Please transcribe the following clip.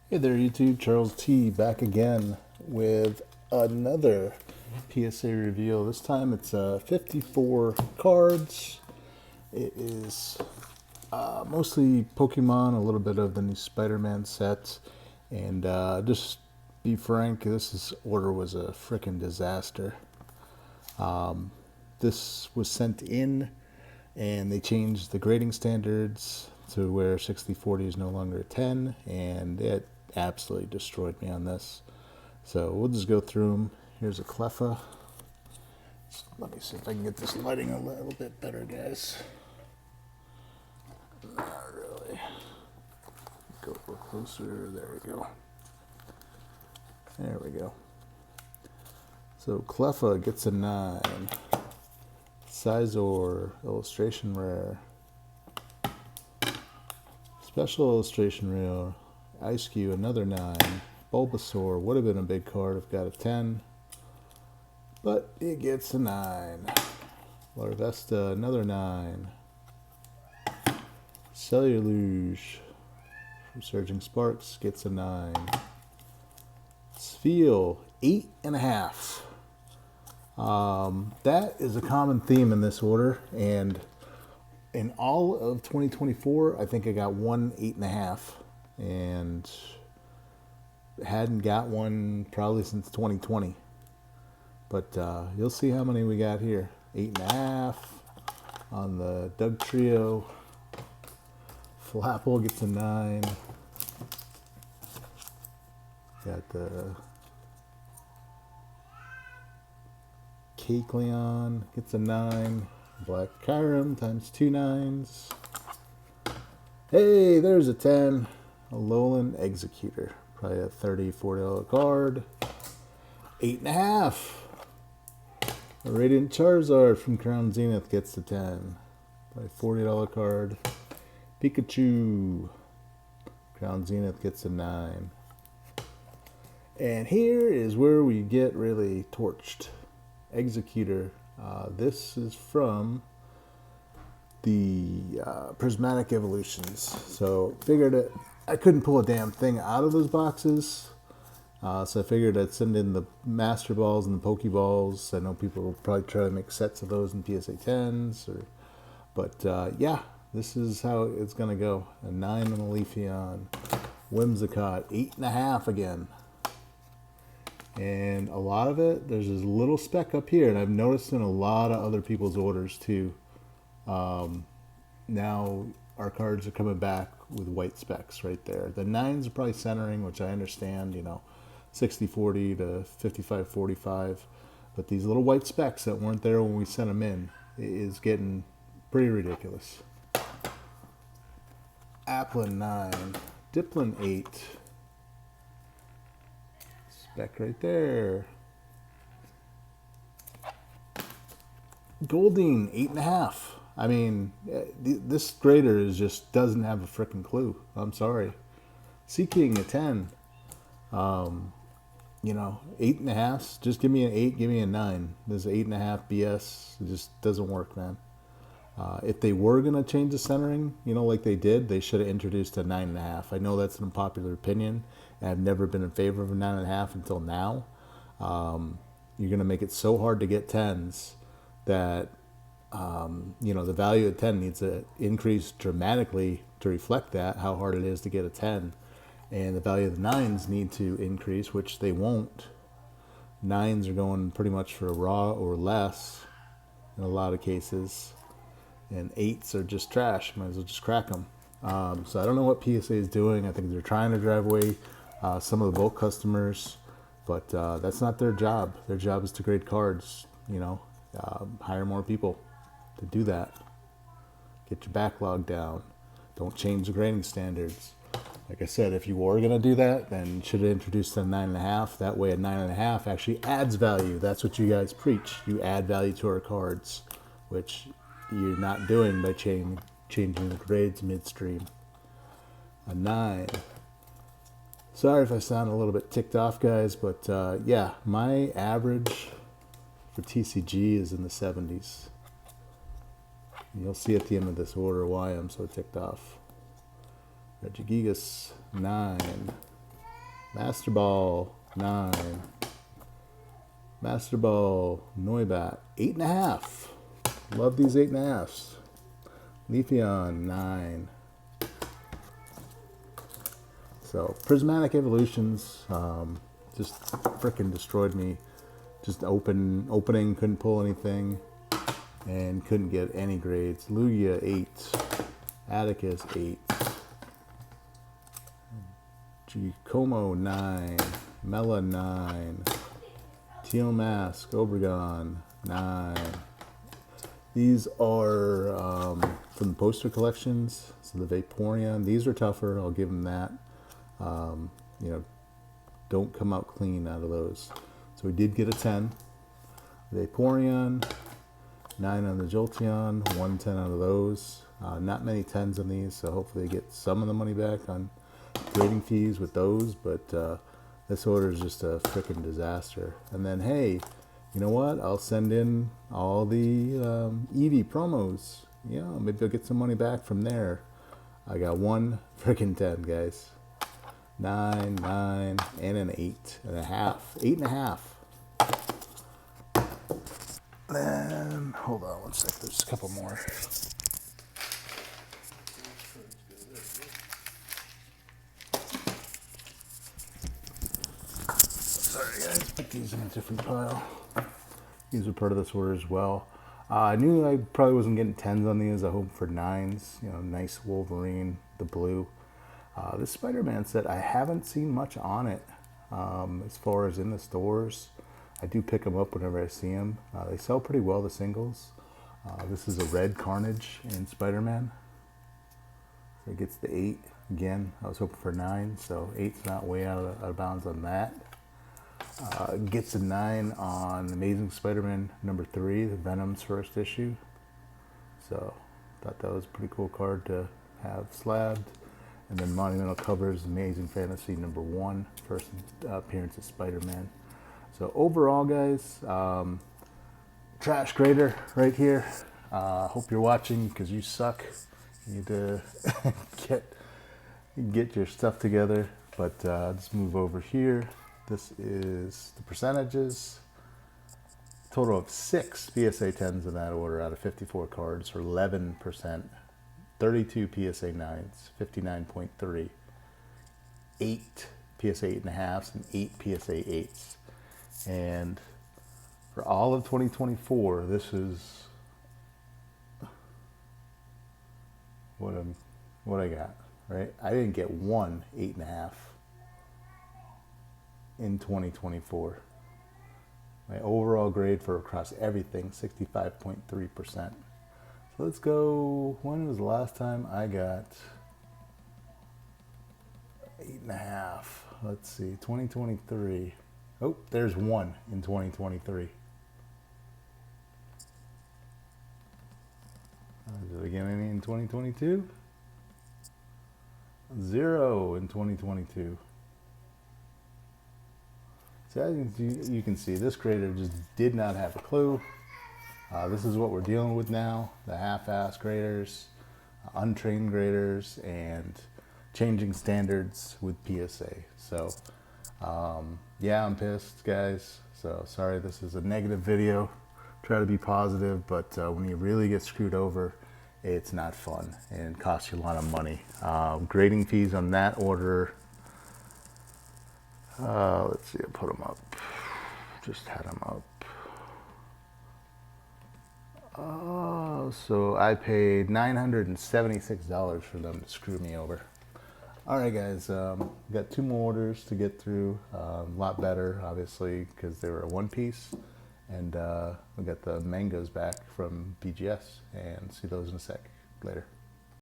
Hey there, YouTube. Charles T back again with another PSA reveal. This time it's 54 cards. It is mostly Pokemon, a little bit of the new Spider-Man set, and just be frank, this order was a freaking disaster. This was sent in, and they changed the grading standards to where 60/40 is no longer a 10, and it absolutely destroyed me on this. So we'll just go through them. Here's a Cleffa. Let me see if I can get this lighting a little bit better, guys. Not really. Go a little closer. There we go. There we go. So Cleffa gets a 9. Sizor, illustration rare. Special illustration rare. Ice Cube, another 9. Bulbasaur would have been a big card if got a 10, but it gets a 9. Larvesta, another 9. Celluluge from Surging Sparks gets a 9. Spheal, 8.5. That is a common theme in this order, and in all of 2024, I think I got one 8.5, and hadn't got one probably since 2020. But you'll see how many we got here. 8.5 on the Doug Trio. Flapple gets a 9. Got the Kecleon gets a 9. Black Kyurem times 2 9s. Hey, there's a 10. A Alolan Executor. Probably a $30, $40 card. 8.5. A Radiant Charizard from Crown Zenith gets the 10. Probably $40 card. Pikachu. Crown Zenith gets a 9. And here is where we get really torched. Executor. This is from the Prismatic Evolutions. So figured it, I couldn't pull a damn thing out of those boxes. So I figured I'd send in the Master Balls and the Pokeballs. I know people will probably try to make sets of those in PSA 10s. But yeah, this is how it's going to go. A 9 on a Leafeon. Whimsicott, 8.5 again. And a lot of it, there's this little speck up here, and I've noticed in a lot of other people's orders too. Now our cards are coming back with white specks right there. The 9s are probably centering, which I understand, 60/40 to 55/45. But these little white specks that weren't there when we sent them in is getting pretty ridiculous. Applin 9, Diplin 8. Speck right there. Goldeen, 8.5. I mean, this grader just doesn't have a freaking clue. I'm sorry. Seeking a 10. 8.5. Just give me an 8, give me a 9. This 8.5 BS. It just doesn't work, man. If they were going to change the centering, like they did, they should have introduced a 9.5. I know that's an unpopular opinion, and I've never been in favor of a 9.5 until now. You're going to make it so hard to get 10s that, the value of 10 needs to increase dramatically to reflect that, how hard it is to get a 10. And the value of the 9s need to increase, which they won't. 9s are going pretty much for a raw or less in a lot of cases. And 8s are just trash. Might as well just crack them. So I don't know what PSA is doing. I think they're trying to drive away some of the bulk customers, but that's not their job. Their job is to grade cards. Hire more people to do that. Get your backlog down. Don't change the grading standards. Like I said, if you were going to do that, then you should have introduced a 9.5. That way a 9.5 actually adds value. That's what you guys preach. You add value to our cards, which you're not doing by changing the grades midstream. A 9. Sorry if I sound a little bit ticked off, guys, but yeah, my average for TCG is in the 70s. You'll see at the end of this order why I'm so ticked off. Regigigas, 9. Master Ball, 9. Master Ball, Noibat, 8.5. Love these 8.5s. Leafeon, 9. So, Prismatic Evolutions, just freaking destroyed me. Just opening, couldn't pull anything, and couldn't get any grades. Lugia, 8. Atticus, 8. Giacomo, 9. Mela, 9. Teal Mask, Obregon, 9. These are from the poster collections. So the Vaporeon, these are tougher. I'll give them that. You know, don't come out clean out of those. So we did get a 10. Vaporeon, 9 on the Jolteon, 110 out of those. Not many 10s on these, so hopefully get some of the money back on grading fees with those. But this order is just a freaking disaster. And then, hey, you know what? I'll send in all the Eevee promos. Yeah, maybe I'll get some money back from there. I got one freaking 10, guys. 9, 9, and an 8.5. 8.5. Then, hold on one sec. There's a couple more. Sorry, guys. Put these in a different pile. These are part of this order as well. I knew I probably wasn't getting 10s on these. I hope for 9s. You know, nice Wolverine, the blue. This Spider-Man set, I haven't seen much on it as far as in the stores. I do pick them up whenever I see them. They sell pretty well, the singles. This is a red Carnage in Spider-Man. So it gets the 8. Again, I was hoping for 9, so 8's not way out of bounds on that. Gets a 9 on Amazing Spider-Man number 3, the Venom's first issue. So thought that was a pretty cool card to have slabbed. And then Monumental Covers, Amazing Fantasy number 1, first appearance of Spider-Man. So overall, guys, trash grader right here. Hope you're watching because you suck. You need to get your stuff together. But let's move over here. This is the percentages. Total of 6 PSA 10s in that order out of 54 cards for 11%. 32 PSA 9s, 59.3. 8 PSA 8.5s and 8 PSA 8s. And for all of 2024, this is what I got, right? I didn't get one 8.5 in 2024. My overall grade for across everything, 65.3%. So let's go, when was the last time I got 8.5? Let's see, 2023. Oh, there's one in 2023. Did I get any in 2022? 0 in 2022. So as you can see, this grader just did not have a clue. This is what we're dealing with now, the half-ass graders, untrained graders, and changing standards with PSA. So, yeah, I'm pissed, guys. So, sorry this is a negative video. Try to be positive, but when you really get screwed over, it's not fun and costs you a lot of money. Grading fees on that order, let's see, I put them up. Just had them up. So I paid $976 for them to screw me over. All right, guys, got 2 more orders to get through. A lot better, obviously, because they were a 1-piece. And we got the mangoes back from BGS, and see those in a sec. Later.